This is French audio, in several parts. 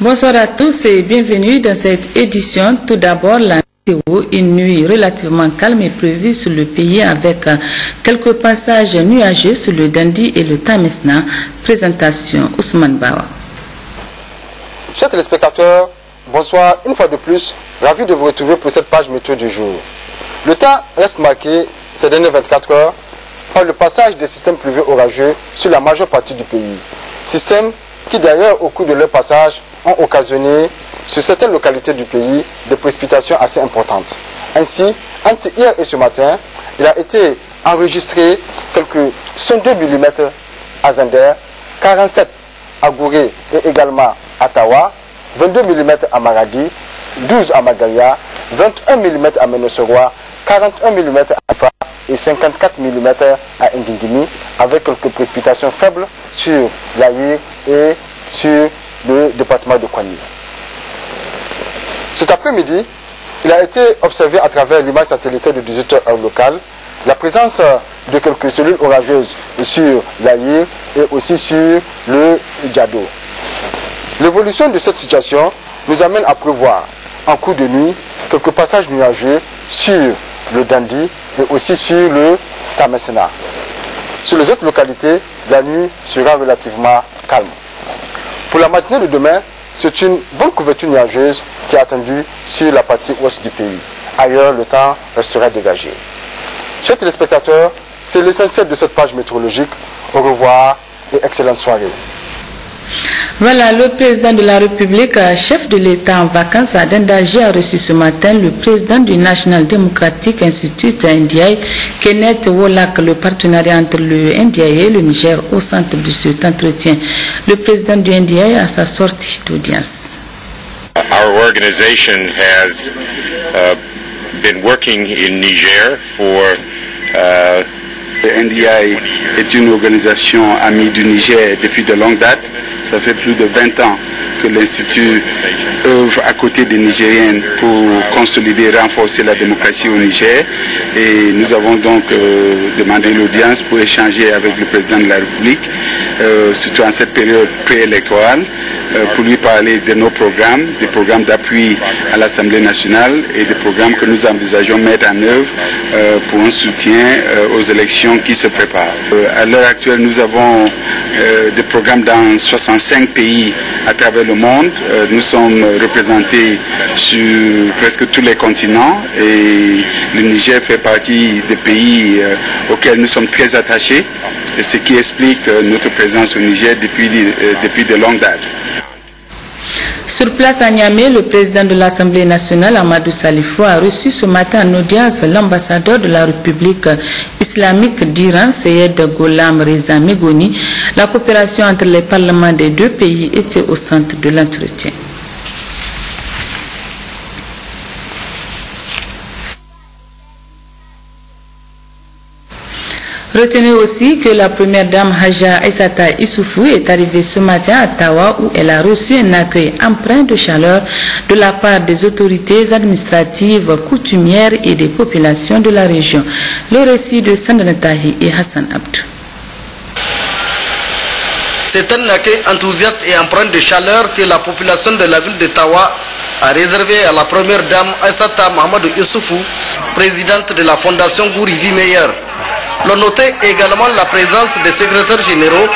Bonsoir à tous et bienvenue dans cette édition. Tout d'abord, la météo, une nuit relativement calme est prévue sur le pays avec quelques passages nuageux sur le Dandi et le Tamesna. Présentation Ousmane Bawa. Chers téléspectateurs, bonsoir une fois de plus. Ravi de vous retrouver pour cette page météo du jour. Le temps reste marqué ces dernières 24 heures par le passage des systèmes pluvieux orageux sur la majeure partie du pays. Systèmes qui d'ailleurs au cours de leur passage ont occasionné sur certaines localités du pays des précipitations assez importantes. Ainsi, entre hier et ce matin, il a été enregistré quelques 102 mm à Zender, 47 à Gouré et également à Tawa, 22 mm à Maradi, 12 à Magaria, 21 mm à Menosoroa, 41 mm à Afa et 54 mm à Ngingimi, avec quelques précipitations faibles sur l'Aïr et sur le département de Kouani. Cet après-midi, il a été observé à travers l'image satellitaire de 18 heures locale la présence de quelques cellules orageuses sur l'Aïr et aussi sur le Diado. L'évolution de cette situation nous amène à prévoir en cours de nuit quelques passages nuageux sur le Dandi et aussi sur le Tamesna. Sur les autres localités, la nuit sera relativement calme. Pour la matinée de demain, c'est une bonne couverture nuageuse qui est attendue sur la partie ouest du pays. Ailleurs, le temps restera dégagé. Chers téléspectateurs, c'est l'essentiel de cette page météorologique. Au revoir et excellente soirée. Voilà, le président de la République, chef de l'État en vacances à Dendaji, a reçu ce matin le président du National Democratic Institute NDI, Kenneth Wolak. Le partenariat entre le NDI et le Niger au centre de cet entretien. Le président du NDI a sa sortie d'audience. Our organization has been working in Niger for Le NDI est une organisation amie du Niger depuis de longue date. Ça fait plus de 20 ans que l'Institut œuvre à côté des Nigériens pour consolider et renforcer la démocratie au Niger. Et nous avons donc demandé l'audience pour échanger avec le président de la République, surtout en cette période préélectorale, pour lui parler de nos programmes, des programmes d'appui à l'Assemblée nationale et des programmes que nous envisageons mettre en œuvre pour un soutien aux élections qui se préparent. À l'heure actuelle, nous avons des programmes dans 65 pays à travers le monde. Nous sommes représentés sur presque tous les continents et le Niger fait partie des pays auxquels nous sommes très attachés, et ce qui explique notre présence au Niger depuis de longues dates. Sur place à Niamey, le président de l'Assemblée nationale, Amadou Salifou, a reçu ce matin en audience l'ambassadeur de la République islamique d'Iran, Seyed Gholam Reza Meghoni. La coopération entre les parlements des deux pays était au centre de l'entretien. Retenez aussi que la première dame Haja Aissata Issoufou est arrivée ce matin à Tawa où elle a reçu un accueil empreint de chaleur de la part des autorités administratives, coutumières et des populations de la région. Le récit de Sandana Tahi et Hassan Abdou. C'est un accueil enthousiaste et empreint de chaleur que la population de la ville de Tawa a réservé à la première dame Aissata Mohamedou Issoufou, présidente de la fondation Gourivi Meyer. L'on notait également la présence des secrétaires généraux,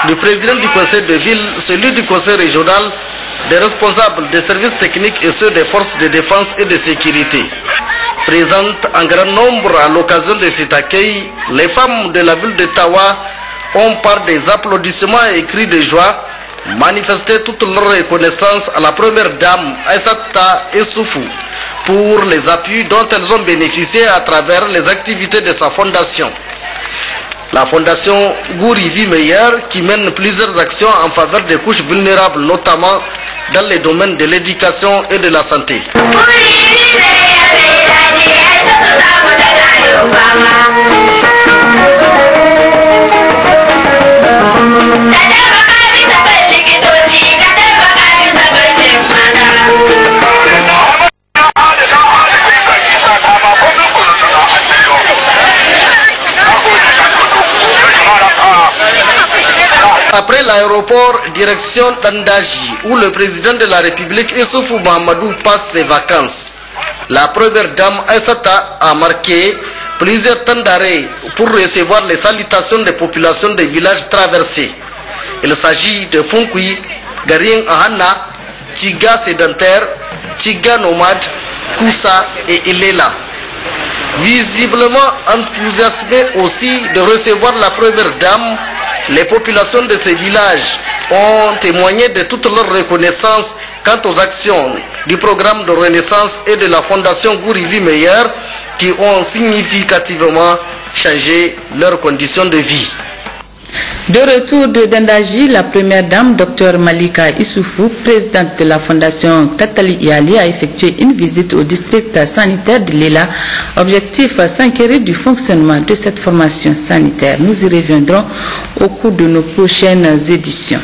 du président du conseil de ville, celui du conseil régional, des responsables des services techniques et ceux des forces de défense et de sécurité. Présentes en grand nombre à l'occasion de cet accueil, les femmes de la ville de Tawa ont par des applaudissements et cris de joie manifesté toute leur reconnaissance à la première dame Aissata Issoufou pour les appuis dont elles ont bénéficié à travers les activités de sa fondation. La fondation Gourivi Meyer qui mène plusieurs actions en faveur des couches vulnérables, notamment dans les domaines de l'éducation et de la santé. Après Après l'aéroport, direction Dandaji, où le président de la République, Issoufou Mahamadou, passe ses vacances. La première dame, Aïssata, a marqué plusieurs temps d'arrêt pour recevoir les salutations des populations des villages traversés. Il s'agit de Funkui, Garien Ahana, Tiga sédentaire, Tiga nomade, Koussa et Ilela. Visiblement enthousiasmés aussi de recevoir la première dame, les populations de ces villages ont témoigné de toute leur reconnaissance quant aux actions du programme de renaissance et de la fondation Gourivi Meilleur qui ont significativement changé leurs conditions de vie. De retour de Dandaji, la première dame, Dr Malika Issoufou, présidente de la fondation Tatali Iali, a effectué une visite au district sanitaire de Lela. Objectif, s'inquiéter du fonctionnement de cette formation sanitaire. Nous y reviendrons au cours de nos prochaines éditions.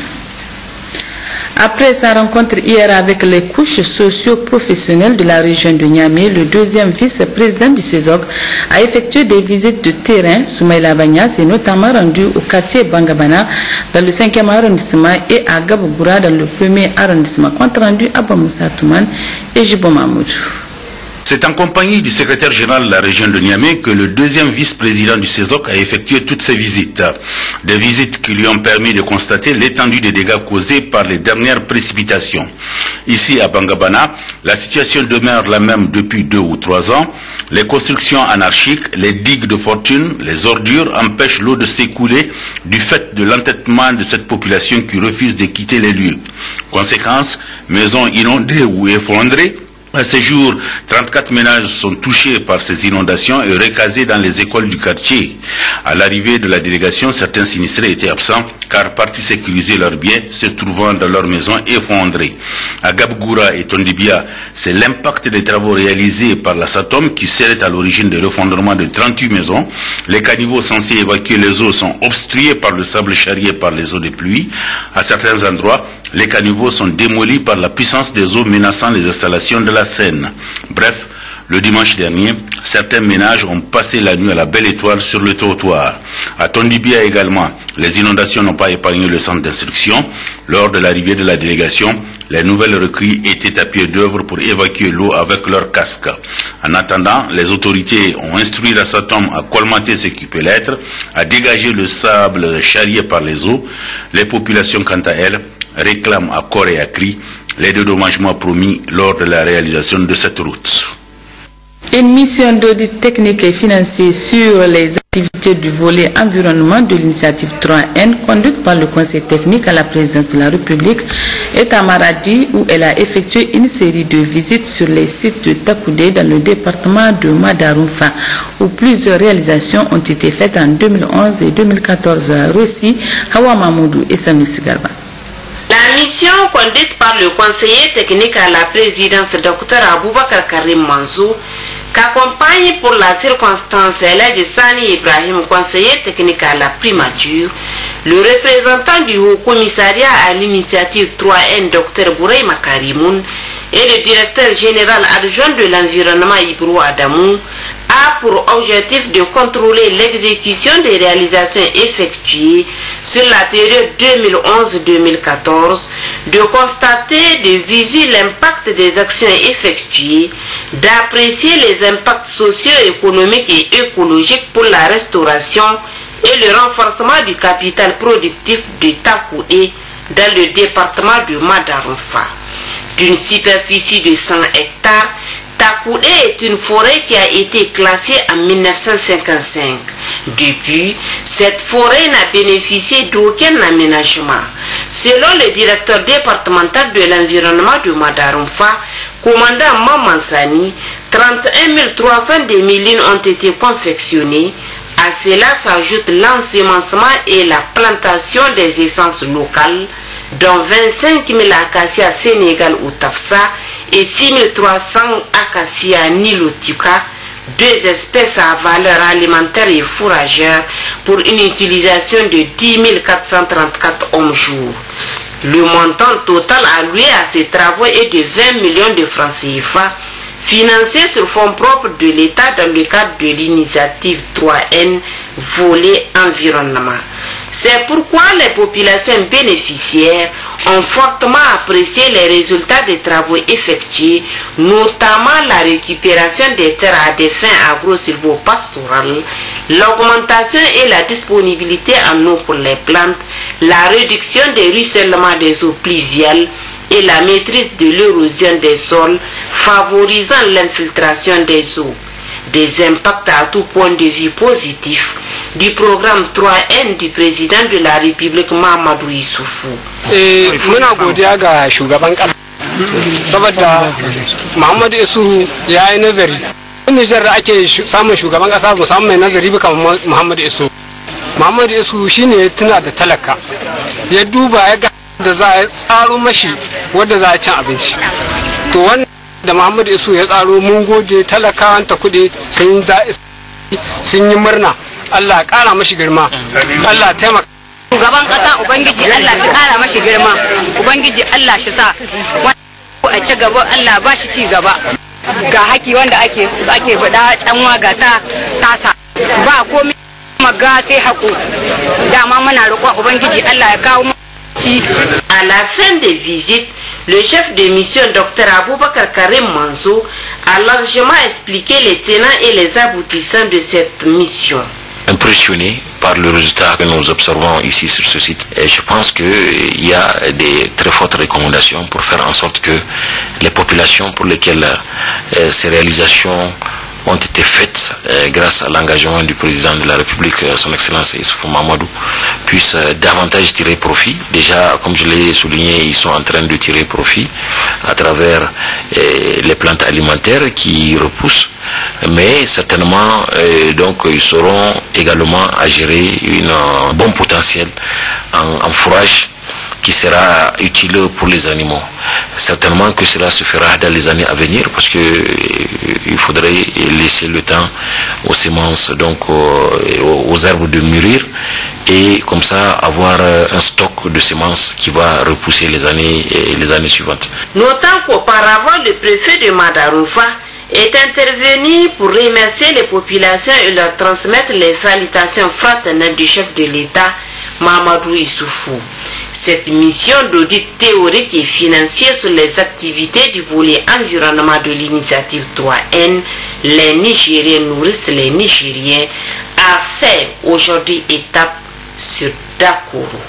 Après sa rencontre hier avec les couches socio-professionnelles de la région de Niamey, le deuxième vice-président du CESOC a effectué des visites de terrain. Soumaïla Bagna s'est notamment rendu au quartier Bangabana dans le 5e arrondissement et à Gabogoura dans le 1er arrondissement. Compte rendu à Bamoussa Touman et Jibo Mahmoud. C'est en compagnie du secrétaire général de la région de Niamey que le deuxième vice-président du CESOC a effectué toutes ces visites. Des visites qui lui ont permis de constater l'étendue des dégâts causés par les dernières précipitations. Ici à Bangabana, la situation demeure la même depuis 2 ou 3 ans. Les constructions anarchiques, les digues de fortune, les ordures empêchent l'eau de s'écouler du fait de l'entêtement de cette population qui refuse de quitter les lieux. Conséquence, maisons inondées ou effondrées. À ce jour, 34 ménages sont touchés par ces inondations et recasés dans les écoles du quartier. À l'arrivée de la délégation, certains sinistrés étaient absents car partis sécuriser leurs biens se trouvant dans leurs maisons effondrées. À Gabgoura et Tondibia, c'est l'impact des travaux réalisés par la SATOM qui serait à l'origine de l'effondrement de 38 maisons. Les caniveaux censés évacuer les eaux sont obstrués par le sable charrié par les eaux de pluie. À certains endroits, les caniveaux sont démolis par la puissance des eaux menaçant les installations de la Seine. Bref, le dimanche dernier, certains ménages ont passé la nuit à la Belle Étoile sur le trottoir. À Tondibia également, les inondations n'ont pas épargné le centre d'instruction. Lors de l'arrivée de la délégation, les nouvelles recrues étaient à pied d'œuvre pour évacuer l'eau avec leurs casques. En attendant, les autorités ont instruit la SATOM à colmater ce qui peut l'être, à dégager le sable charrié par les eaux. Les populations, quant à elles, réclament à corps et à cri les dédommagements promis lors de la réalisation de cette route. Une mission d'audit technique et financier sur les activités du volet environnement de l'initiative 3N conduite par le Conseil technique à la présidence de la République est à Maradi où elle a effectué une série de visites sur les sites de Takoudé dans le département de Madaroufa où plusieurs réalisations ont été faites en 2011 et 2014. Récit Hawa Mamoudou et Sanusi Garba. La mission conduite par le conseiller technique à la présidence Dr Aboubakar Karim Manzou qu'accompagne pour la circonstance Eladji Sani Ibrahim, conseiller technique à la primature, le représentant du Haut Commissariat à l'initiative 3N Dr Bouraï Makarimoun et le directeur général adjoint de l'environnement Ibrou Adamou a pour objectif de contrôler l'exécution des réalisations effectuées sur la période 2011-2014, de constater, de viser l'impact des actions effectuées, d'apprécier les impacts socio-économiques et écologiques pour la restauration et le renforcement du capital productif de Takoudé dans le département de Madaroufa. D'une superficie de 100 hectares, Takoudé est une forêt qui a été classée en 1955. Depuis, cette forêt n'a bénéficié d'aucun aménagement. Selon le directeur départemental de l'environnement de Madaroufa, commandant Mamansani, 31 300 démilines ont été confectionnées. À cela s'ajoute l'ensemencement et la plantation des essences locales, dont 25 000 acacias Sénégal ou Tafsa et 6 300 acacias Nilotika, deux espèces à valeur alimentaire et fourragère pour une utilisation de 10 434 hommes-jours. Le montant total alloué à ces travaux est de 20 millions de francs CFA, financés sur fonds propres de l'État dans le cadre de l'initiative 3N volet environnement. C'est pourquoi les populations bénéficiaires ont fortement apprécié les résultats des travaux effectués, notamment la récupération des terres à des fins agro-silvopastorales, l'augmentation et la disponibilité en eau pour les plantes, la réduction des ruissellements des eaux pluviales et la maîtrise de l'érosion des sols, favorisant l'infiltration des eaux. Des impacts à tout point de vue positif du programme 3N du président de la République Mahamadou Issoufou. Muna godiya ga shugaban kasa saboda Muhammadu Issoufou ya yi nazari. Nijar da ake samun shugaban kasa musamman mai nazari ba kamar Muhammadu Issoufou. Muhammadu Issoufou shine ya tuna da talaka, ya duba ya ga da za a tsaro mashi wanda za a cin abinci. To wannan da Muhammadu Issoufou ya tsaro mun gode, talakawan ta kudi sun yi murna. Allah kara mashi girma, Allah taimaka. Shugaban kasa Ubangiji Allah shi kara mashi girma, Ubangiji Allah shi sa a ci gaba, Allah ba shi ci gaba. Ga haki wanda ake bada tsanwa ga ta tasa ba komai maga sai hako. Dama muna roƙon Ubangiji Allah ya kawo ci. À la fin des visites, le chef de mission Dr Aboubakar Karim Manzo a largement expliqué les tenants et les aboutissants de cette mission. Impressionné par le résultat que nous observons ici sur ce site. Et je pense qu'il y a des très fortes recommandations pour faire en sorte que les populations pour lesquelles ces réalisations ont été faites grâce à l'engagement du président de la République, son Excellence Issoufou Mahamadou, puissent davantage tirer profit. Déjà, comme je l'ai souligné, ils sont en train de tirer profit à travers les plantes alimentaires qui repoussent, mais certainement donc ils sauront également à gérer un bon potentiel en fourrage qui sera utile pour les animaux. Certainement que cela se fera dans les années à venir parce que il faudrait laisser le temps aux semences, donc aux herbes de mûrir et comme ça avoir un stock de semences qui va repousser les années suivantes. Notant qu'auparavant le préfet de Madaroufa est intervenu pour remercier les populations et leur transmettre les salutations fraternelles du chef de l'État, Mahamadou Issoufou. Cette mission d'audit théorique et financier sur les activités du volet environnement de l'initiative 3N, les Nigériens nourrissent les Nigériens, a fait aujourd'hui étape sur Dakoro.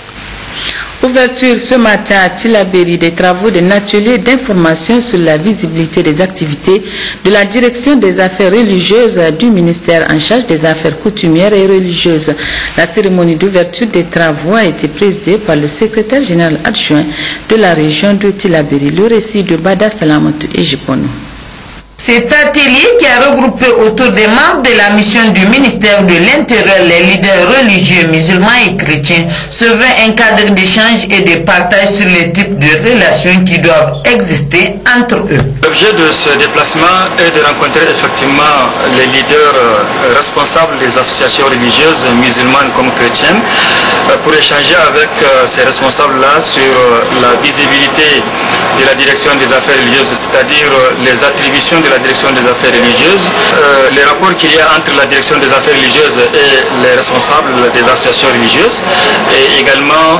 Ouverture ce matin à Tillabéri des travaux d'un atelier d'information sur la visibilité des activités de la direction des affaires religieuses du ministère en charge des affaires coutumières et religieuses. La cérémonie d'ouverture des travaux a été présidée par le secrétaire général adjoint de la région de Tillabéri. Le récit de Bada Salamatou et Jipono. Cet atelier qui a regroupé autour des membres de la mission du ministère de l'Intérieur les leaders religieux musulmans et chrétiens se veut un cadre d'échange et de partage sur les types de relations qui doivent exister entre eux. L'objet de ce déplacement est de rencontrer effectivement les leaders responsables des associations religieuses musulmanes comme chrétiennes pour échanger avec ces responsables-là sur la visibilité de la direction des affaires religieuses, c'est-à-dire les attributions de la direction des affaires religieuses, les rapports qu'il y a entre la direction des affaires religieuses et les responsables des associations religieuses, et également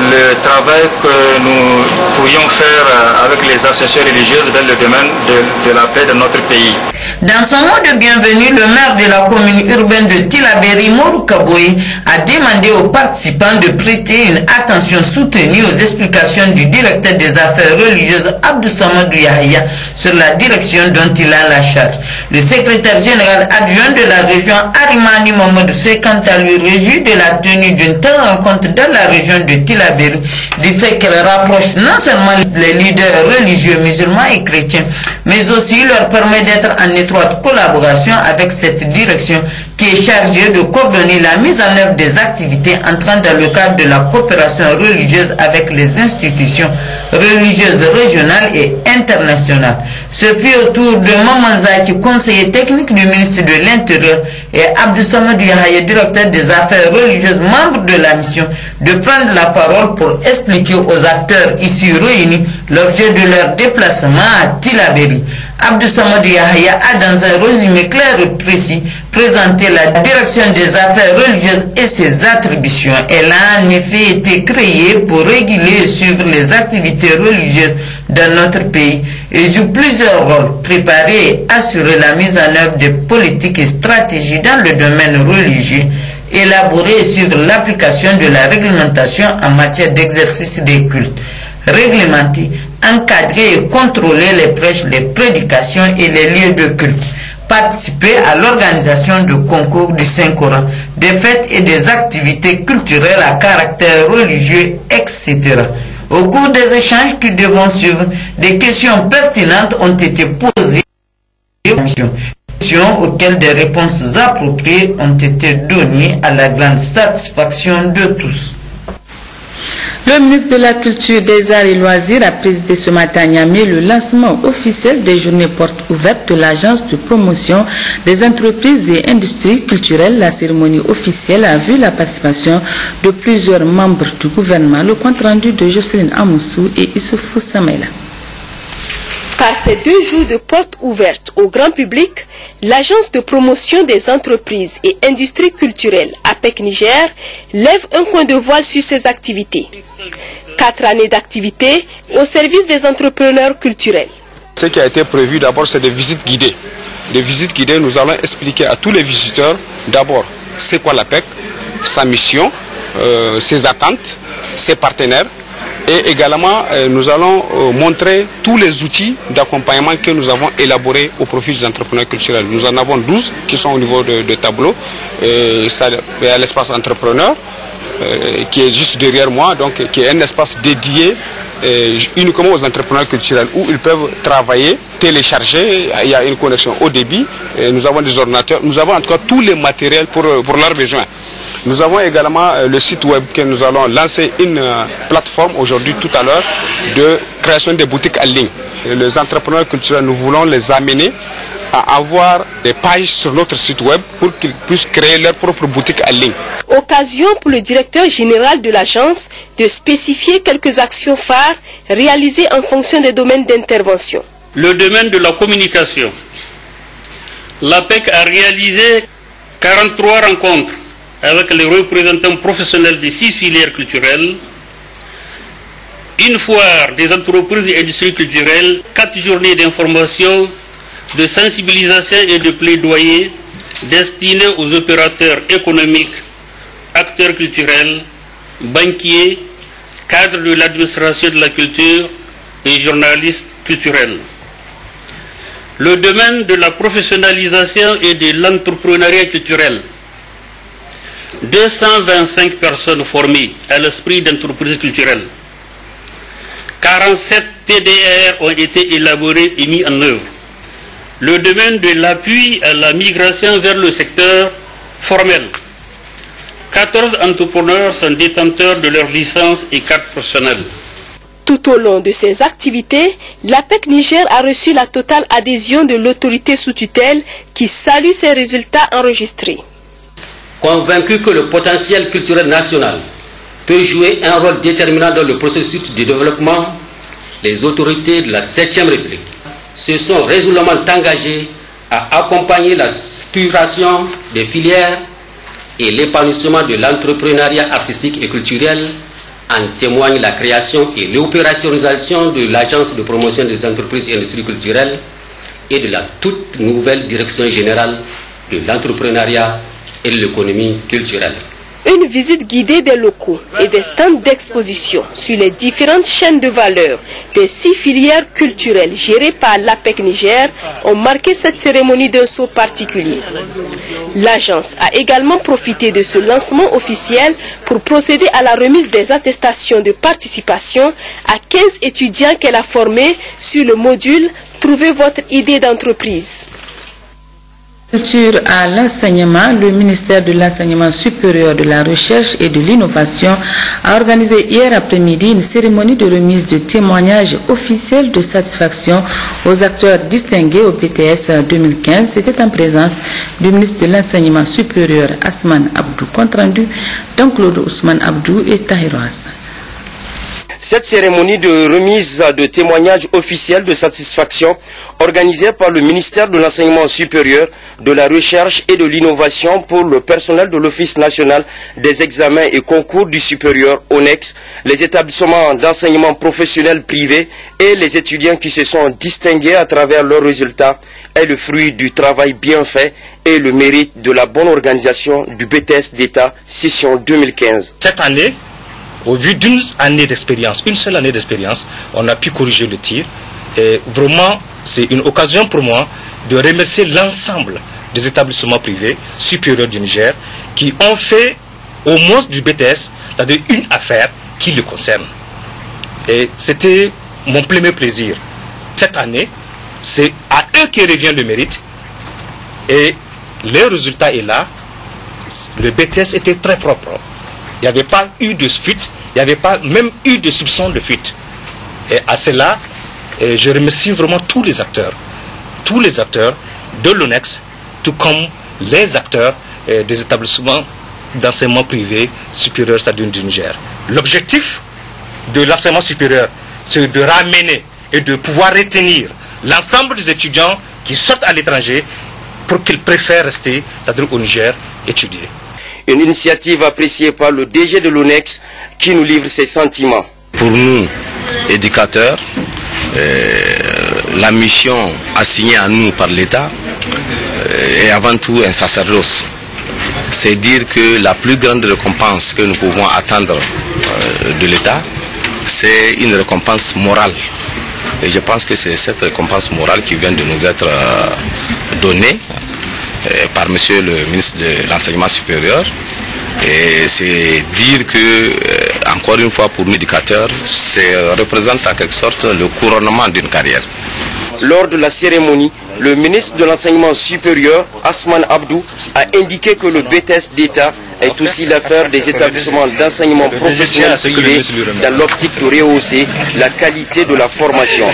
le travail que nous pourrions faire avec les associations religieuses dans le domaine de la paix de notre pays. Dans son mot de bienvenue, le maire de la commune urbaine de Tillabéri, Morou Kaboué, a demandé aux participants de prêter une attention soutenue aux explications du directeur des affaires religieuses Abdou Samadou Yahya sur la direction dont il a la charge. Le secrétaire général adjoint de la région Arimani Mamadou s'est quant à lui réjoui de la tenue d'une telle rencontre dans la région de Tillabéri, du fait qu'elle rapproche non seulement les leaders religieux musulmans et chrétiens, mais aussi leur permet d'être en étroite collaboration avec cette direction qui est chargée de coordonner la mise en œuvre des activités entrant dans le cadre de la coopération religieuse avec les institutions religieuses régionales et internationales. Ce fut au tour de Maman Zaki, conseiller technique du ministre de l'Intérieur, et Abdou Samadou Yahya, directeur des affaires religieuses, membre de la mission, de prendre la parole pour expliquer aux acteurs ici réunis l'objet de leur déplacement à Tillabéri. Abdou Samadou Yahya a dans un résumé clair et précis présenté la direction des affaires religieuses et ses attributions. Elle a en effet été créée pour réguler et suivre les activités religieuses dans notre pays et joue plusieurs rôles, préparer et assurer la mise en œuvre des politiques et stratégies dans le domaine religieux, élaborer et suivre l'application de la réglementation en matière d'exercice des cultes, réglementer, encadrer et contrôler les prêches, les prédications et les lieux de culte, participer à l'organisation de concours du Saint-Coran, des fêtes et des activités culturelles à caractère religieux, etc. Au cours des échanges qui devront suivre, des questions pertinentes ont été posées auxquelles des réponses appropriées ont été données à la grande satisfaction de tous. Le ministre de la Culture, des Arts et Loisirs a présidé ce matin à Niamey le lancement officiel des journées portes ouvertes de l'Agence de promotion des entreprises et industries culturelles. La cérémonie officielle a vu la participation de plusieurs membres du gouvernement. Le compte rendu de Jocelyne Amoussou et Issoufou Samela. Par ces 2 jours de portes ouvertes au grand public, l'Agence de promotion des entreprises et industries culturelles APEC Niger lève un coin de voile sur ses activités. 4 années d'activité au service des entrepreneurs culturels. Ce qui a été prévu d'abord, c'est des visites guidées. Des visites guidées, nous allons expliquer à tous les visiteurs d'abord c'est quoi l'APEC, sa mission, ses attentes, ses partenaires. Et également, nous allons montrer tous les outils d'accompagnement que nous avons élaborés au profit des entrepreneurs culturels. Nous en avons 12 qui sont au niveau de tableau. Il y a l'espace entrepreneur qui est juste derrière moi, donc qui est un espace dédié uniquement aux entrepreneurs culturels où ils peuvent travailler, télécharger, il y a une connexion haut débit, nous avons des ordinateurs, nous avons en tout cas tous les matériels pour leurs besoins. Nous avons également le site web que nous allons lancer une plateforme aujourd'hui tout à l'heure de création des boutiques en ligne. Les entrepreneurs culturels, nous voulons les amener à avoir des pages sur notre site web pour qu'ils puissent créer leur propre boutique en ligne. Occasion pour le directeur général de l'agence de spécifier quelques actions phares réalisées en fonction des domaines d'intervention. Le domaine de la communication. L'APEC a réalisé 43 rencontres avec les représentants professionnels des 6 filières culturelles, une foire des entreprises et industries culturelles, 4 journées d'information, de sensibilisation et de plaidoyer destinées aux opérateurs économiques, acteurs culturels, banquiers, cadres de l'administration de la culture et journalistes culturels. Le domaine de la professionnalisation et de l'entrepreneuriat culturel. 225 personnes formées à l'esprit d'entreprise culturelle. 47 TDR ont été élaborés et mis en œuvre. Le domaine de l'appui à la migration vers le secteur formel. 14 entrepreneurs sont détenteurs de leur licence et carte professionnelle. Tout au long de ces activités, l'APEC Niger a reçu la totale adhésion de l'autorité sous tutelle qui salue ces résultats enregistrés. Convaincu que le potentiel culturel national peut jouer un rôle déterminant dans le processus de développement, les autorités de la 7e République se sont résolument engagées à accompagner la structuration des filières et l'épanouissement de l'entrepreneuriat artistique et culturel. En témoigne la création et l'opérationnalisation de l'Agence de promotion des entreprises et industries culturelles et de la toute nouvelle direction générale de l'entrepreneuriat et de l'économie culturelle. Une visite guidée des locaux et des stands d'exposition sur les différentes chaînes de valeur des 6 filières culturelles gérées par l'APEC Niger ont marqué cette cérémonie d'un saut particulier. L'agence a également profité de ce lancement officiel pour procéder à la remise des attestations de participation à 15 étudiants qu'elle a formés sur le module « Trouvez votre idée d'entreprise ». Culture à l'enseignement, le ministère de l'Enseignement supérieur, de la Recherche et de l'Innovation a organisé hier après-midi une cérémonie de remise de témoignages officiels de satisfaction aux acteurs distingués au BTS 2015. C'était en présence du ministre de l'Enseignement supérieur, Asman Abdou. Compte rendu, donc Claude Ousmane Abdou et Tahiro Hassan. Cette cérémonie de remise de témoignages officiels de satisfaction organisée par le ministère de l'Enseignement supérieur, de la Recherche et de l'Innovation pour le personnel de l'Office national des examens et concours du supérieur ONEX, les établissements d'enseignement professionnel privés et les étudiants qui se sont distingués à travers leurs résultats est le fruit du travail bien fait et le mérite de la bonne organisation du BTS d'État session 2015. Cette année, au vu d'une année d'expérience, une seule année d'expérience, on a pu corriger le tir. Et vraiment, c'est une occasion pour moi de remercier l'ensemble des établissements privés supérieurs du Niger qui ont fait au moins du BTS, c'est-à-dire une affaire qui le concerne. Et c'était mon premier plaisir. Cette année, c'est à eux qui revient le mérite. Et le résultat est là. Le BTS était très propre. Il n'y avait pas eu de fuite, il n'y avait pas même eu de soupçon de fuite. Et à cela, je remercie vraiment tous les acteurs de l'ONEX, tout comme les acteurs des établissements d'enseignement privé supérieur du Niger. L'objectif de l'enseignement supérieur, c'est de ramener et de pouvoir retenir l'ensemble des étudiants qui sortent à l'étranger pour qu'ils préfèrent rester, c'est-à-dire au Niger, étudier. Une initiative appréciée par le DG de l'ONEX qui nous livre ses sentiments. Pour nous, éducateurs, la mission assignée à nous par l'État est avant tout un sacerdoce. C'est dire que la plus grande récompense que nous pouvons attendre de l'État, c'est une récompense morale. Et je pense que c'est cette récompense morale qui vient de nous être donnée par monsieur le ministre de l'Enseignement supérieur. Et c'est dire que, encore une fois, pour nous éducateurs, ça représente en quelque sorte le couronnement d'une carrière. Lors de la cérémonie, le ministre de l'Enseignement supérieur, Asman Abdou, a indiqué que le BTS d'État est aussi l'affaire des établissements d'enseignement professionnel privés dans l'optique de rehausser la qualité de la formation.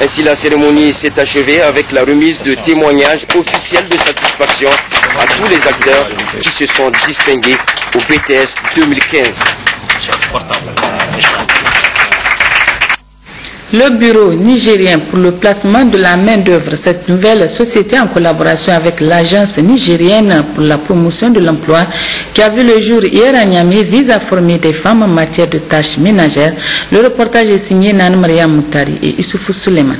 Ainsi, la cérémonie s'est achevée avec la remise de témoignages officiels de satisfaction à tous les acteurs qui se sont distingués au BTS 2015. Le bureau nigérien pour le placement de la main-d'œuvre, cette nouvelle société en collaboration avec l'agence nigérienne pour la promotion de l'emploi qui a vu le jour hier à Niamey, vise à former des femmes en matière de tâches ménagères. Le reportage est signé Nan Maria Moutari et Issoufou Suleiman.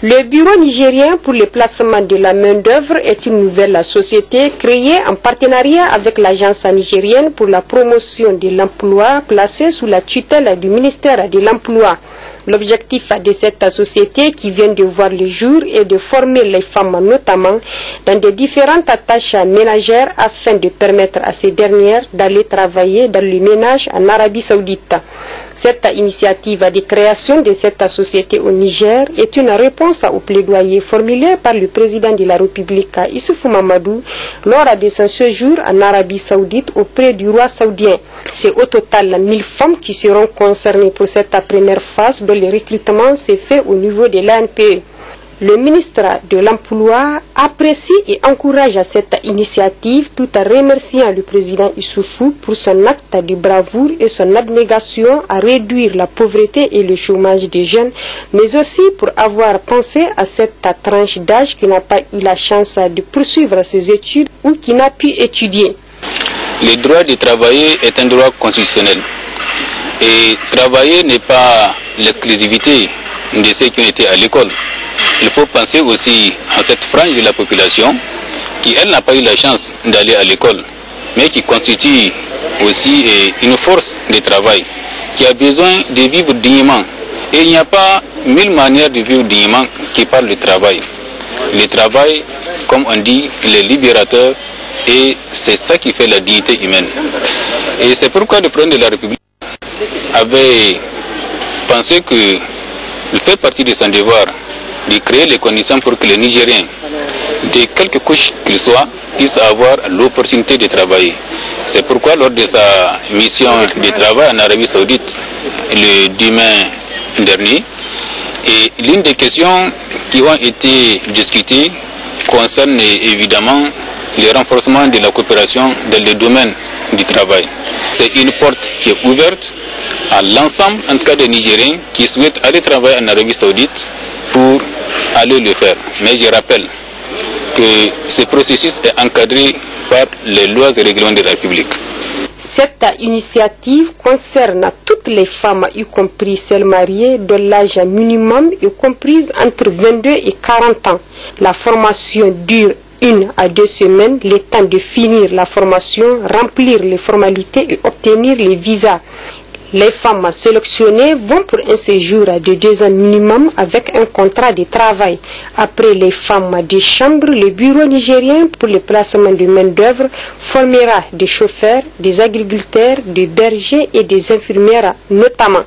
Le Bureau nigérien pour le placement de la main-d'œuvre est une nouvelle société créée en partenariat avec l'agence nigérienne pour la promotion de l'emploi placée sous la tutelle du ministère de l'Emploi. L'objectif de cette société qui vient de voir le jour est de former les femmes notamment dans des différentes tâches ménagères afin de permettre à ces dernières d'aller travailler dans le ménage en Arabie Saoudite. Cette initiative de création de cette société au Niger est une réponse au plaidoyer formulé par le président de la République Issoufou Mamadou lors de son séjour en Arabie Saoudite auprès du roi saoudien. C'est au total 1000 femmes qui seront concernées pour cette première phase dont le recrutement s'est fait au niveau de l'ANPE. Le ministre de l'Emploi apprécie et encourage cette initiative tout en remerciant le président Issoufou pour son acte de bravoure et son abnégation à réduire la pauvreté et le chômage des jeunes, mais aussi pour avoir pensé à cette tranche d'âge qui n'a pas eu la chance de poursuivre ses études ou qui n'a pu étudier. Le droit de travailler est un droit constitutionnel. Et travailler n'est pas l'exclusivité de ceux qui ont été à l'école. Il faut penser aussi à cette frange de la population qui, elle, n'a pas eu la chance d'aller à l'école, mais qui constitue aussi une force de travail, qui a besoin de vivre dignement. Et il n'y a pas 1000 manières de vivre dignement qui parlent du travail. Le travail, comme on dit, il est libérateur et c'est ça qui fait la dignité humaine. Et c'est pourquoi le président de la République avait pensé qu'il fait partie de son devoir de créer les conditions pour que les Nigériens, de quelque couche qu'ils soient, puissent avoir l'opportunité de travailler. C'est pourquoi lors de sa mission de travail en Arabie Saoudite le 10 mai dernier, et l'une des questions qui ont été discutées concerne évidemment le renforcement de la coopération dans le domaine du travail. C'est une porte qui est ouverte à l'ensemble, en tout cas des Nigériens qui souhaitent aller travailler en Arabie Saoudite pour aller le faire. Mais je rappelle que ce processus est encadré par les lois et règlements de la République. Cette initiative concerne toutes les femmes, y compris celles mariées, dont l'âge minimum est comprise entre 22 et 40 ans. La formation dure 1 à 2 semaines, le temps de finir la formation, remplir les formalités et obtenir les visas. Les femmes sélectionnées vont pour un séjour de 2 ans minimum avec un contrat de travail. Après les femmes des chambres, le bureau nigérien pour le placement de main-d'œuvre formera des chauffeurs, des agriculteurs, des bergers et des infirmières notamment.